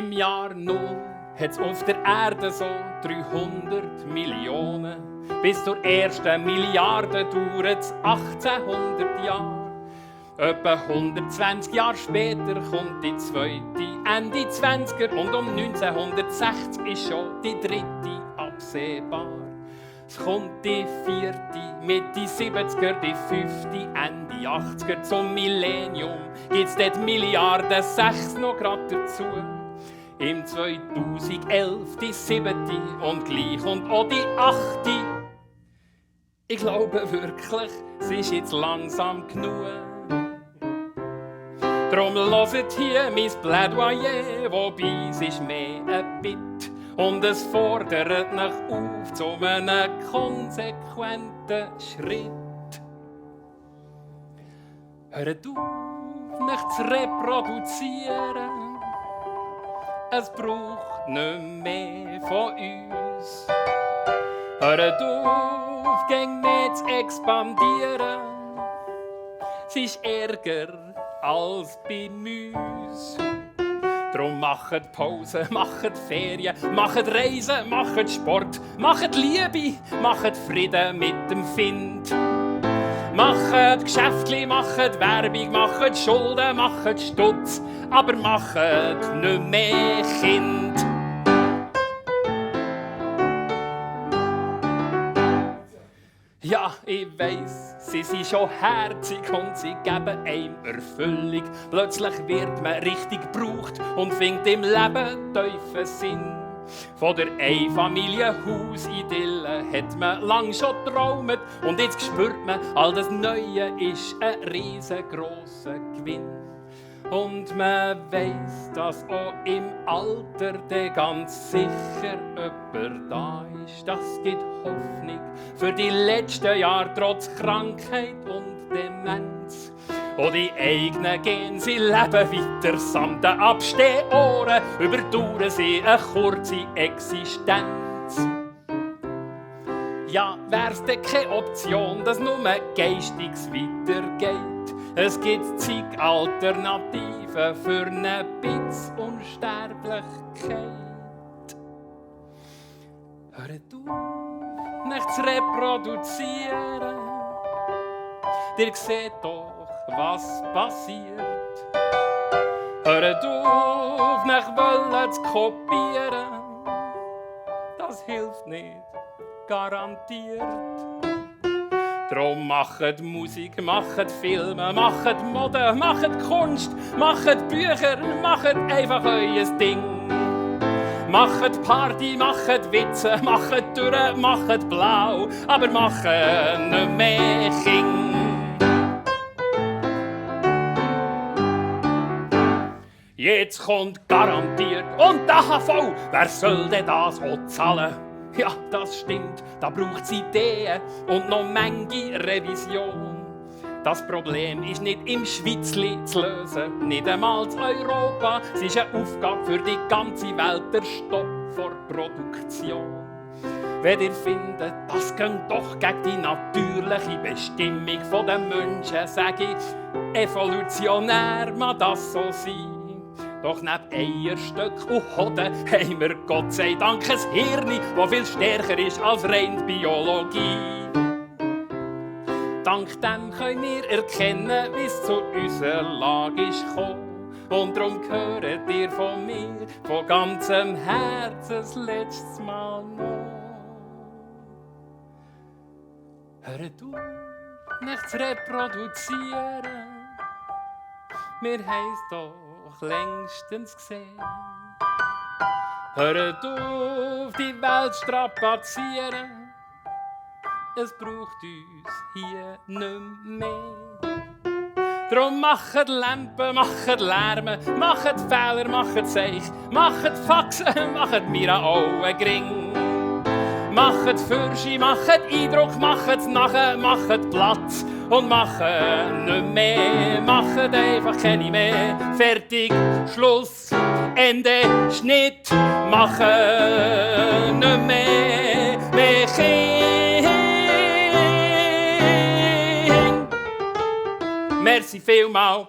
Im Jahr 0 hat's auf der Erde so 300 Millionen. Bis zur ersten Milliarde dauert's 1800 Jahre. Etwa 120 Jahre später kommt die zweite, Ende 20er, und um 1960 ist schon die dritte absehbar. Es kommt die vierte, Mitte 70er, die fünfte, Ende 80er. Zum Millennium gibt's dort Milliarden 6 noch grad dazu. Im 2011 die siebte und gleich und auch die achte. Ich glaube wirklich, es ist jetzt langsam genug. Drum hört hier mein Plädoyer, wobei es ist mehr ein Bitt. Und es fordert nach auf zu einem konsequenten Schritt. Hört auf, nicht zu reproduzieren. Es braucht nicht mehr von uns. Hört auf, gegen mehr zu expandieren. Es ist Ärger als bei uns. Drum macht Pause, macht Ferien, macht Reisen, macht Sport, macht Liebe, macht Frieden mit dem Find. Macht Geschäftli, macht Werbung, macht Schulden, macht Stutz, aber macht nicht mehr Kind. Ja, ich weiss, sie sind schon herzig und sie geben einem Erfüllung. Plötzlich wird man richtig gebraucht und findet im Leben tiefen Sinn. Von der Einfamilienhausidylle hat man lang schon geträumt und jetzt spürt man, all das Neue ist ein riesengroßer Gewinn. Und man weiss, dass auch im Alter der ganz sicher jemand da ist. Das gibt Hoffnung für die letzten Jahre trotz Krankheit und Demenz. Und die eigenen Gene, sie leben weiter samt den Abstehohren, überdauern sie eine kurze Existenz. Ja, wär's denn keine Option, dass nur geistiges weitergeht? Es gibt zig Alternativen für eine Bitz Unsterblichkeit. Hört auf, nicht zu reproduzieren. Ihr seht doch, was passiert. Hört auf, nicht wollen zu kopieren. Das hilft nicht, garantiert. Drum macht Musik, macht Filme, macht Mode, macht Kunst, macht Bücher, macht einfach euer Ding. Macht Party, macht Witze, macht Dürre, macht Blau, aber macht nicht mehr King. Jetzt kommt garantiert und der HV, wer soll denn das auch zahlen? Ja, das stimmt, da braucht's Ideen und noch manche Revision. Das Problem ist nicht im Schweizli zu lösen, nicht einmal in Europa. Es ist eine Aufgabe für die ganze Welt, der Stopp vor Produktion. Wenn ihr findet, das geht doch gegen die natürliche Bestimmung der Menschen, sage ich, evolutionär mag das so sein. Doch neben Eierstöck und Hoden haben wir Gott sei Dank ein Hirn, das viel stärker ist als rein Biologie. Dank dem können wir erkennen, wie es zu unserer Lage ist gekommen. Und darum hört ihr von mir von ganzem Herzen das letzte Mal noch. Hört auf, nicht zu reproduzieren. Wir haben's doch längstens gesehen. Hört auf, die Welt strapazieren. Es braucht uns hier nicht mehr. Drum macht Lampen, macht Lärme, macht Fehler, macht Seich, macht Faxen, macht mir auch ein Gring. Macht Fürschi, macht Eindruck, macht nachher, macht Platz und macht nicht mehr, macht einfach keine mehr. Fertig, Schluss, Ende, Schnitt, macht nicht mehr, mehr Kind. Merci vielmals.